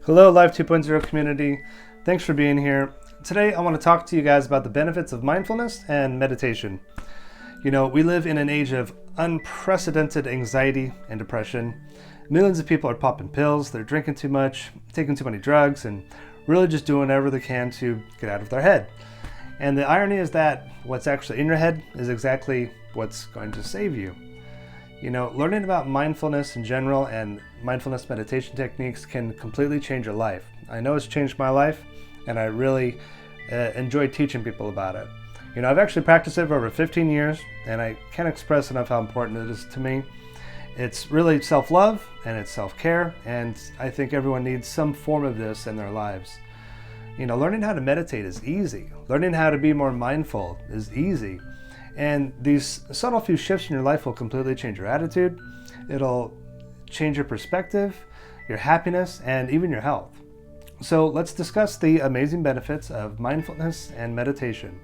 Hello, Life 2.0 community. Thanks for being here. Today, I want to talk to you guys about the benefits of mindfulness and meditation. You know, we live in an age of unprecedented anxiety and depression. Millions of people are popping pills, they're drinking too much, taking too many drugs, and really just doing whatever they can to get out of their head. And the irony is that what's actually in your head is exactly what's going to save you. You know, learning about mindfulness in general and mindfulness meditation techniques can completely change your life. I know it's changed my life, and I really enjoy teaching people about it. You know, I've actually practiced it for over 15 years, and I can't express enough how important it is to me. It's really self-love and it's self-care, and I think everyone needs some form of this in their lives. You know, learning how to meditate is easy. Learning how to be more mindful is easy. And these subtle few shifts in your life will completely change your attitude. It'll change your perspective, your happiness, and even your health. So let's discuss the amazing benefits of mindfulness and meditation.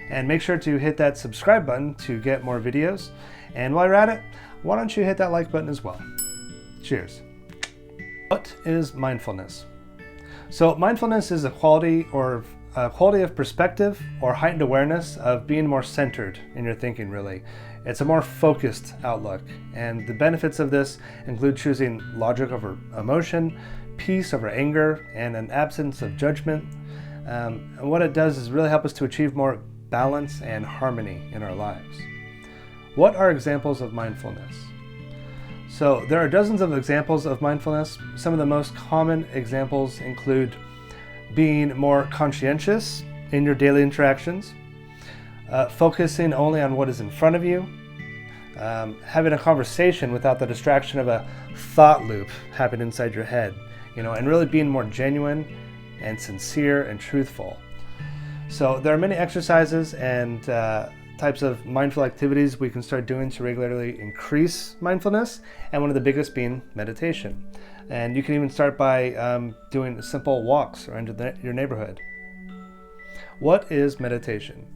And make sure to hit that subscribe button to get more videos. And while you're at it, why don't you hit that like button as well? Cheers. What is mindfulness? So mindfulness is a quality of perspective or heightened awareness of being more centered in your thinking, really. It's a more focused outlook, and the benefits of this include choosing logic over emotion, peace over anger, and an absence of judgment. And what it does is really help us to achieve more balance and harmony in our lives. What are examples of mindfulness? So there are dozens of examples of mindfulness. Some of the most common examples include being more conscientious in your daily interactions, focusing only on what is in front of you, having a conversation without the distraction of a thought loop happening inside your head, you know, and really being more genuine and sincere and truthful. So there are many exercises and types of mindful activities we can start doing to regularly increase mindfulness, and one of the biggest being meditation. And you can even start by doing simple walks around your neighborhood. What is meditation?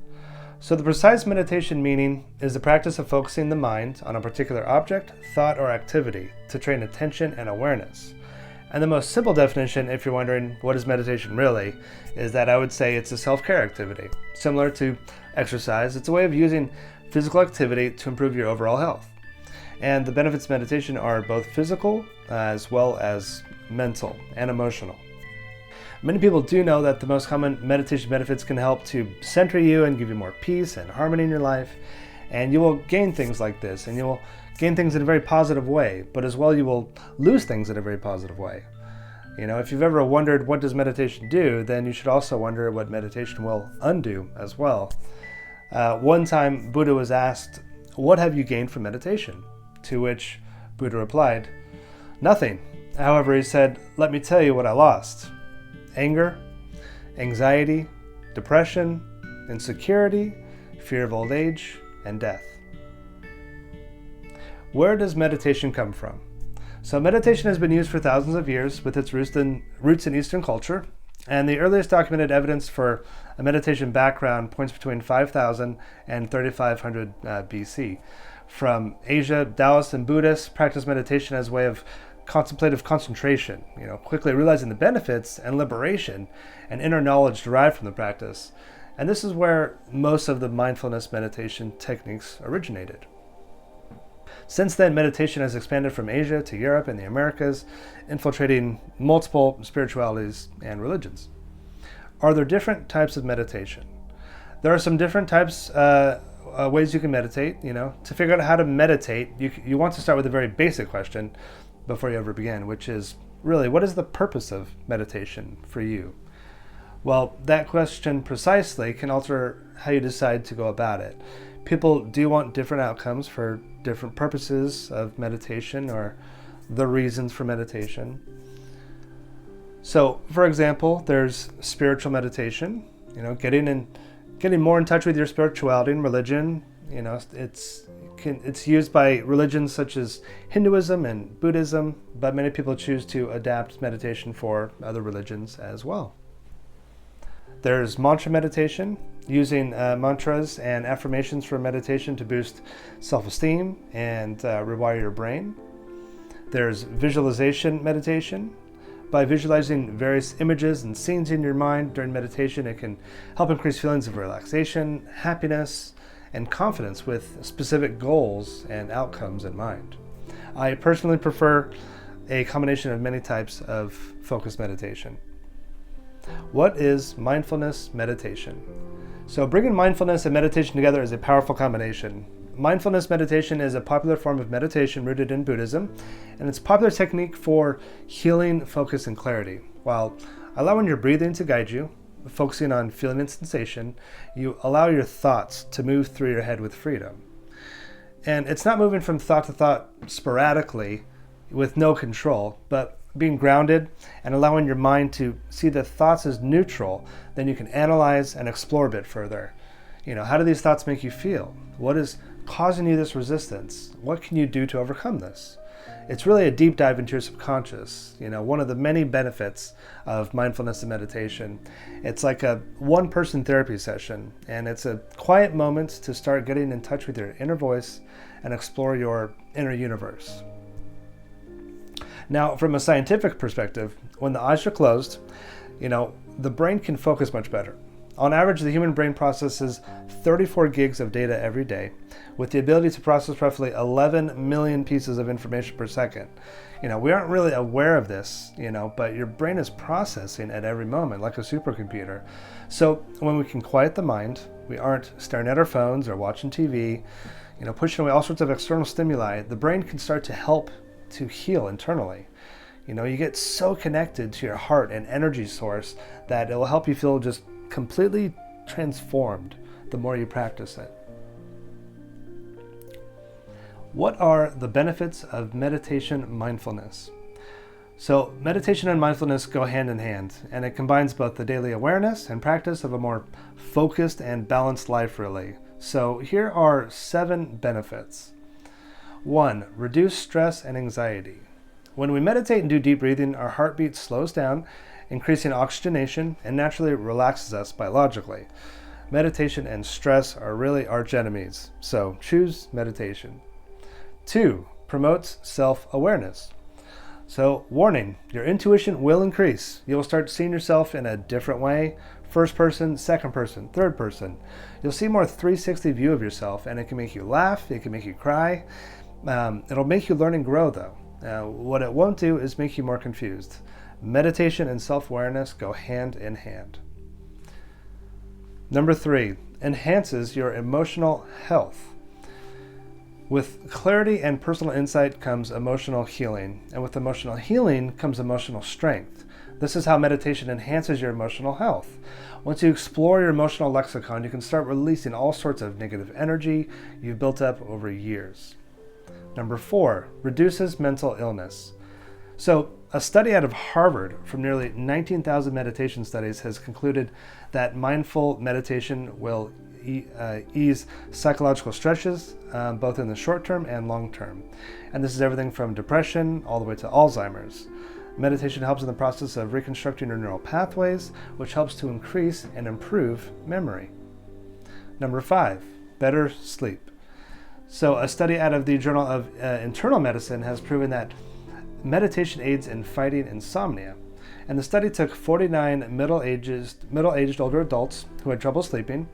So the precise meditation meaning is the practice of focusing the mind on a particular object, thought, or activity to train attention and awareness. And the most simple definition, if you're wondering what is meditation really, is that I would say it's a self-care activity. Similar to exercise, it's a way of using physical activity to improve your overall health. And the benefits of meditation are both physical as well as mental and emotional. Many people do know that the most common meditation benefits can help to center you and give you more peace and harmony in your life. And you will gain things like this, and you will gain things in a very positive way, but as well you will lose things in a very positive way. You know, if you've ever wondered what does meditation do, then you should also wonder what meditation will undo as well. One time Buddha was asked, "What have you gained from meditation?" To which Buddha replied, "Nothing. However," he said, "let me tell you what I lost. Anger, anxiety, depression, insecurity, fear of old age, and death." Where does meditation come from? So meditation has been used for thousands of years with its roots in Eastern culture, and the earliest documented evidence for a meditation background points between 5000 and 3500 BC. From Asia, Taoists and Buddhists practice meditation as a way of contemplative concentration, you know, quickly realizing the benefits and liberation and inner knowledge derived from the practice. And this is where most of the mindfulness meditation techniques originated. Since then, meditation has expanded from Asia to Europe and the Americas, infiltrating multiple spiritualities and religions. Are there different types of meditation? There are some different types, ways you can meditate. You know, to figure out how to meditate, you want to start with a very basic question before you ever begin, which is really, what is the purpose of meditation for you? Well, that question precisely can alter how you decide to go about it. People do want different outcomes for different purposes of meditation or the reasons for meditation. So, for example, there's spiritual meditation, you know, getting more in touch with your spirituality and religion. You know, it's used by religions such as Hinduism and Buddhism, but many people choose to adapt meditation for other religions as well. There's mantra meditation, using mantras and affirmations for meditation to boost self-esteem and rewire your brain. There's visualization meditation, By visualizing various images and scenes in your mind during meditation, it can help increase feelings of relaxation, happiness, and confidence with specific goals and outcomes in mind. I personally prefer a combination of many types of focused meditation. What is mindfulness meditation? So bringing mindfulness and meditation together is a powerful combination. Mindfulness meditation is a popular form of meditation rooted in Buddhism, and it's a popular technique for healing, focus, and clarity. While allowing your breathing to guide you, focusing on feeling and sensation, you allow your thoughts to move through your head with freedom. And it's not moving from thought to thought sporadically with no control, but being grounded and allowing your mind to see the thoughts as neutral. Then you can analyze and explore a bit further. How do these thoughts make you feel? What is causing you this resistance? What can you do to overcome this? It's really a deep dive into your subconscious. One of the many benefits of mindfulness and meditation. It's like a one-person therapy session, and it's a quiet moment to start getting in touch with your inner voice and explore your inner universe. Now, from a scientific perspective, when the eyes are closed, the brain can focus much better. On average, the human brain processes 34 gigs of data every day, with the ability to process roughly 11 million pieces of information per second. We aren't really aware of this, but your brain is processing at every moment like a supercomputer. So when we can quiet the mind, we aren't staring at our phones or watching TV, pushing away all sorts of external stimuli, the brain can start to help to heal internally. You get so connected to your heart and energy source that it will help you feel just completely transformed the more you practice it. What are the benefits of meditation mindfulness? So meditation and mindfulness go hand in hand, and it combines both the daily awareness and practice of a more focused and balanced life, really. So here are 7 benefits. 1. Reduce stress and anxiety. When we meditate and do deep breathing, our heartbeat slows down, increasing oxygenation, and naturally relaxes us biologically. Meditation and stress are really arch enemies, so choose meditation. 2. Promotes self-awareness. So, warning, your intuition will increase. You'll start seeing yourself in a different way, first person, second person, third person. You'll see more 360 view of yourself, and it can make you laugh, it can make you cry. It'll make you learn and grow, though. What it won't do is make you more confused. Meditation and self-awareness go hand in hand. Number 3, enhances your emotional health. With clarity and personal insight comes emotional healing, and with emotional healing comes emotional strength. This is how meditation enhances your emotional health. Once you explore your emotional lexicon, you can start releasing all sorts of negative energy you've built up over years. Number 4, reduces mental illness. So, a study out of Harvard from nearly 19,000 meditation studies has concluded that mindful meditation will ease psychological stresses, both in the short term and long term. And this is everything from depression all the way to Alzheimer's. Meditation helps in the process of reconstructing your neural pathways, which helps to increase and improve memory. Number 5, better sleep. So a study out of the Journal of Internal Medicine has proven that meditation aids in fighting insomnia. And the study took 49 middle-aged older adults who had trouble sleeping,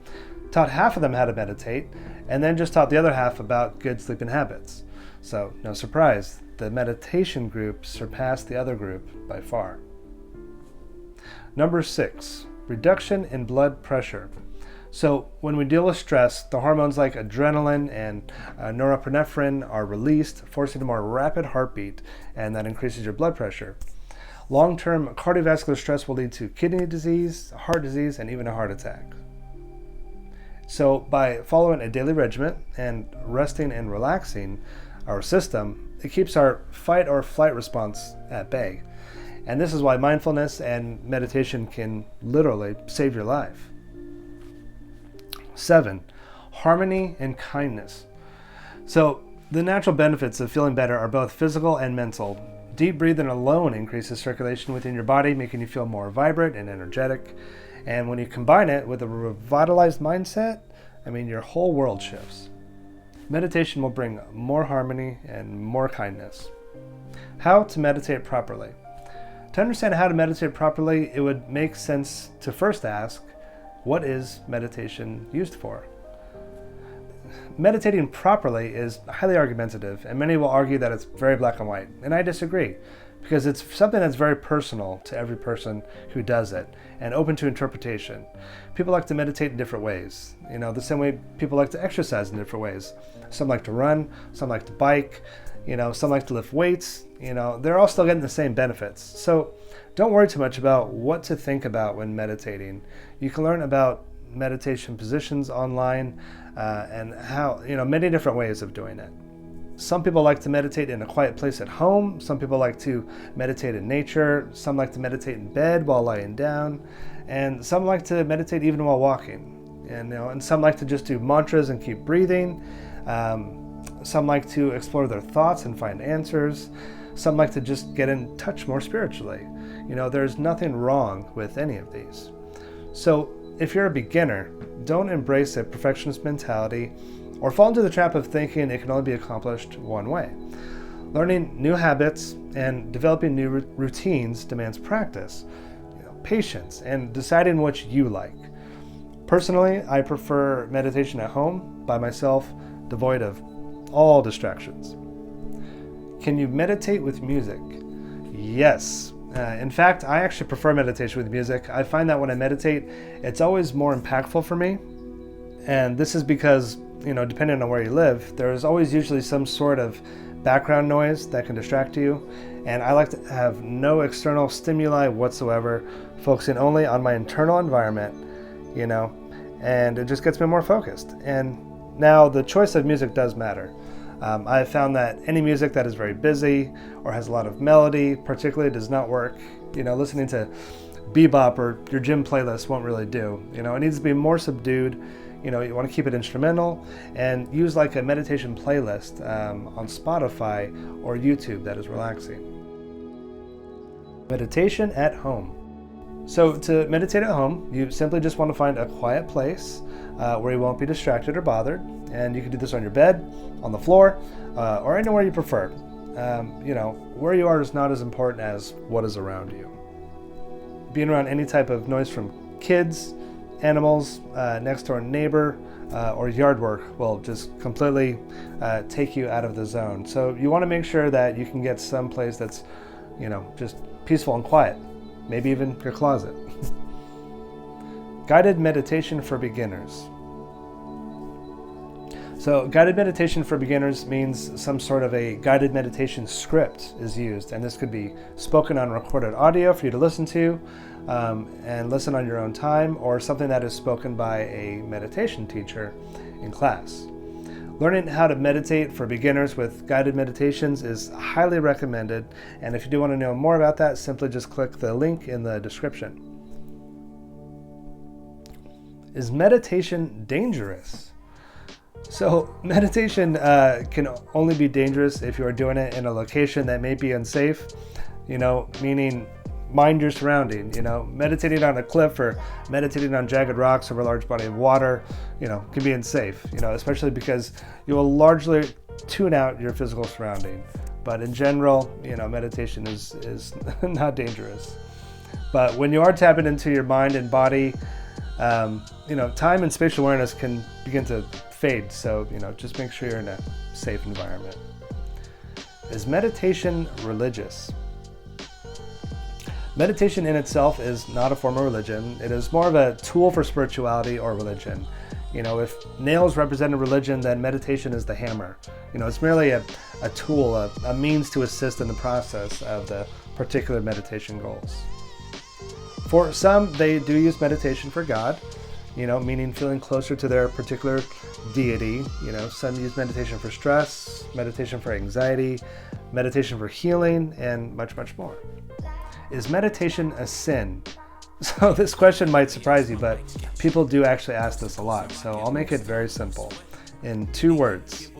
taught half of them how to meditate, and then just taught the other half about good sleeping habits. So, no surprise, the meditation group surpassed the other group by far. Number 6, reduction in blood pressure. So when we deal with stress, the hormones like adrenaline and norepinephrine are released, forcing a more rapid heartbeat, and that increases your blood pressure. Long-term cardiovascular stress will lead to kidney disease, heart disease, and even a heart attack. So by following a daily regimen and resting and relaxing our system, it keeps our fight or flight response at bay. And this is why mindfulness and meditation can literally save your life. 7, harmony and kindness. So the natural benefits of feeling better are both physical and mental. Deep breathing alone increases circulation within your body, making you feel more vibrant and energetic. And when you combine it with a revitalized mindset, your whole world shifts. Meditation will bring more harmony and more kindness. How to meditate properly. To understand how to meditate properly, it would make sense to first ask, what is meditation used for? Meditating properly is highly argumentative, and many will argue that it's very black and white, and I disagree, because it's something that's very personal to every person who does it, and open to interpretation. People like to meditate in different ways, the same way people like to exercise in different ways. Some like to run, some like to bike, some like to lift weights, they're all still getting the same benefits. So don't worry too much about what to think about when meditating. You can learn about meditation positions online and how, many different ways of doing it. Some people like to meditate in a quiet place at home. Some people like to meditate in nature. Some like to meditate in bed while lying down. And some like to meditate even while walking. And some like to just do mantras and keep breathing. Some like to explore their thoughts and find answers. Some like to just get in touch more spiritually. There's nothing wrong with any of these. So if you're a beginner, don't embrace a perfectionist mentality or fall into the trap of thinking it can only be accomplished one way. Learning new habits and developing new routines demands practice, patience, and deciding what you like. Personally, I prefer meditation at home by myself, devoid of all distractions. Can you meditate with music? Yes. In fact, I actually prefer meditation with music. I find that when I meditate, it's always more impactful for me. And this is because, depending on where you live, there's always usually some sort of background noise that can distract you. And I like to have no external stimuli whatsoever, focusing only on my internal environment, and it just gets me more focused. And now the choice of music does matter. I have found that any music that is very busy or has a lot of melody particularly does not work. Listening to bebop or your gym playlist won't really do. It needs to be more subdued. You want to keep it instrumental and use like a meditation playlist on Spotify or YouTube that is relaxing. Meditation at home. So to meditate at home, you simply just want to find a quiet place where you won't be distracted or bothered. And you can do this on your bed, on the floor, or anywhere you prefer. Where you are is not as important as what is around you. Being around any type of noise from kids, animals, next door neighbor, or yard work will just completely take you out of the zone. So you want to make sure that you can get some place that's, just peaceful and quiet. Maybe even your closet. Guided meditation for beginners. So guided meditation for beginners means some sort of a guided meditation script is used, and this could be spoken on recorded audio for you to listen to and listen on your own time, or something that is spoken by a meditation teacher in class. Learning how to meditate for beginners with guided meditations is highly recommended, and if you do want to know more about that, simply just click the link in the description. Is meditation dangerous? So meditation can only be dangerous if you are doing it in a location that may be unsafe, meaning mind your surrounding. Meditating on a cliff or meditating on jagged rocks over a large body of water, can be unsafe, especially because you will largely tune out your physical surrounding. But in general, meditation is not dangerous. But when you are tapping into your mind and body, time and spatial awareness can begin to fade. So, just make sure you're in a safe environment. Is meditation religious? Meditation in itself is not a form of religion. It is more of a tool for spirituality or religion. If nails represented religion, then meditation is the hammer. It's merely a tool, a means to assist in the process of the particular meditation goals. For some, they do use meditation for God, meaning feeling closer to their particular deity. Some use meditation for stress, meditation for anxiety, meditation for healing, and much, much more. Is meditation a sin? So this question might surprise you, but people do actually ask this a lot. So I'll make it very simple in 2 words.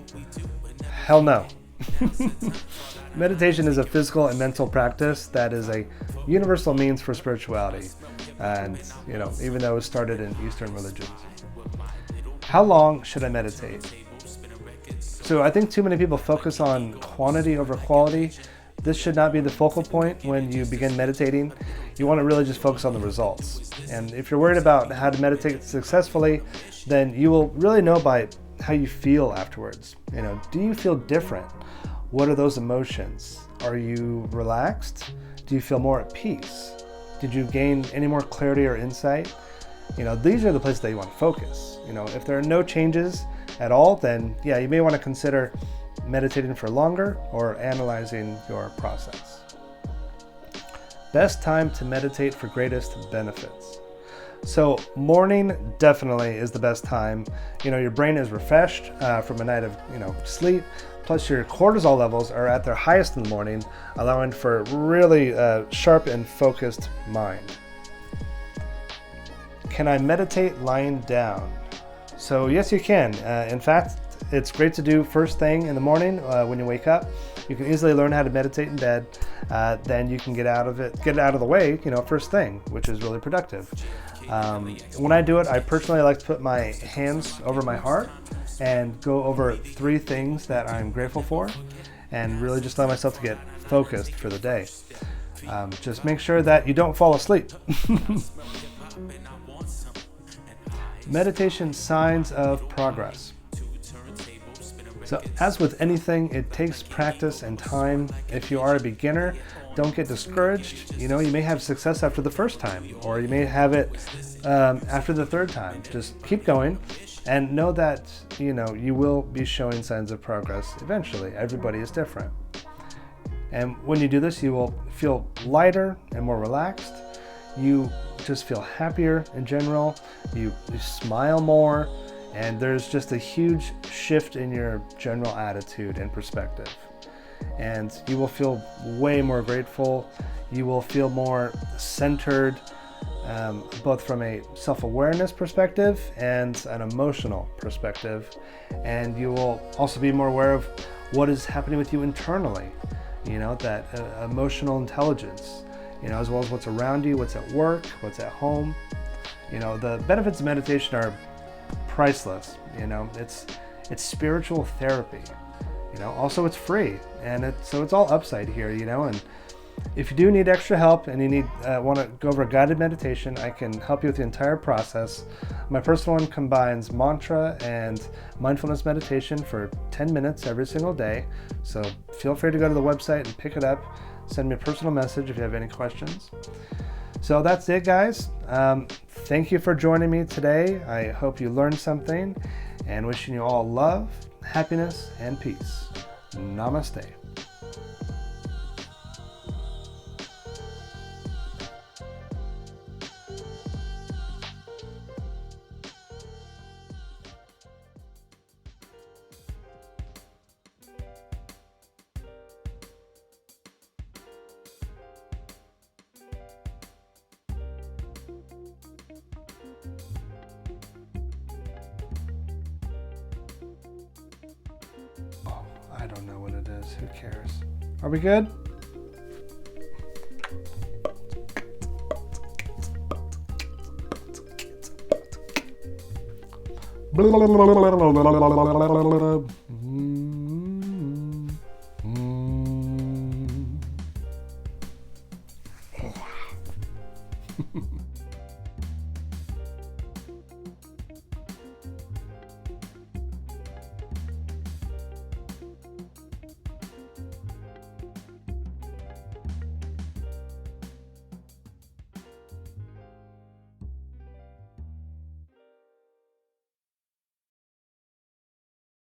Hell no. Meditation is a physical and mental practice that is a universal means for spirituality. And, even though it started in Eastern religions. How long should I meditate? So I think too many people focus on quantity over quality. this should not be the focal point when you begin meditating. You want to really just focus on the results. And if you're worried about how to meditate successfully, then you will really know by how you feel afterwards. Do you feel different? What are those emotions? Are you relaxed? Do you feel more at peace? Did you gain any more clarity or insight? These are the places that you want to focus. If there are no changes at all, then yeah, you may want to consider meditating for longer or analyzing your process. Best time to meditate for greatest benefits. So morning definitely is the best time. Your brain is refreshed from a night of sleep. Plus your cortisol levels are at their highest in the morning, allowing for really sharp and focused mind. Can I meditate lying down? So yes, you can. In fact, it's great to do first thing in the morning when you wake up. You can easily learn how to meditate in bed. Then you can get out of the way, first thing, which is really productive. When I do it, I personally like to put my hands over my heart and go over 3 things that I'm grateful for, and really just allow myself to get focused for the day. Just make sure that you don't fall asleep. Meditation signs of progress. So as with anything, it takes practice and time. If you are a beginner, don't get discouraged. You may have success after the first time, or you may have it after the third time. Just keep going and know that, you will be showing signs of progress eventually. Everybody is different. And when you do this, you will feel lighter and more relaxed. You just feel happier in general. You smile more. And there's just a huge shift in your general attitude and perspective. And you will feel way more grateful. You will feel more centered, both from a self-awareness perspective and an emotional perspective. And you will also be more aware of what is happening with you internally, that emotional intelligence, as well as what's around you, what's at work, what's at home. The benefits of meditation are priceless. It's spiritual therapy. Also it's free, and so it's all upside here. And if you do need extra help and you want to go over a guided meditation, I can help you with the entire process. My personal one combines mantra and mindfulness meditation for 10 minutes every single day. So feel free to go to the website and pick it up. Send me a personal message if you have any questions. So that's it, guys. Thank you for joining me today. I hope you learned something, and wishing you all love, happiness, and peace. Namaste. I don't know what it is. Who cares? Are we good?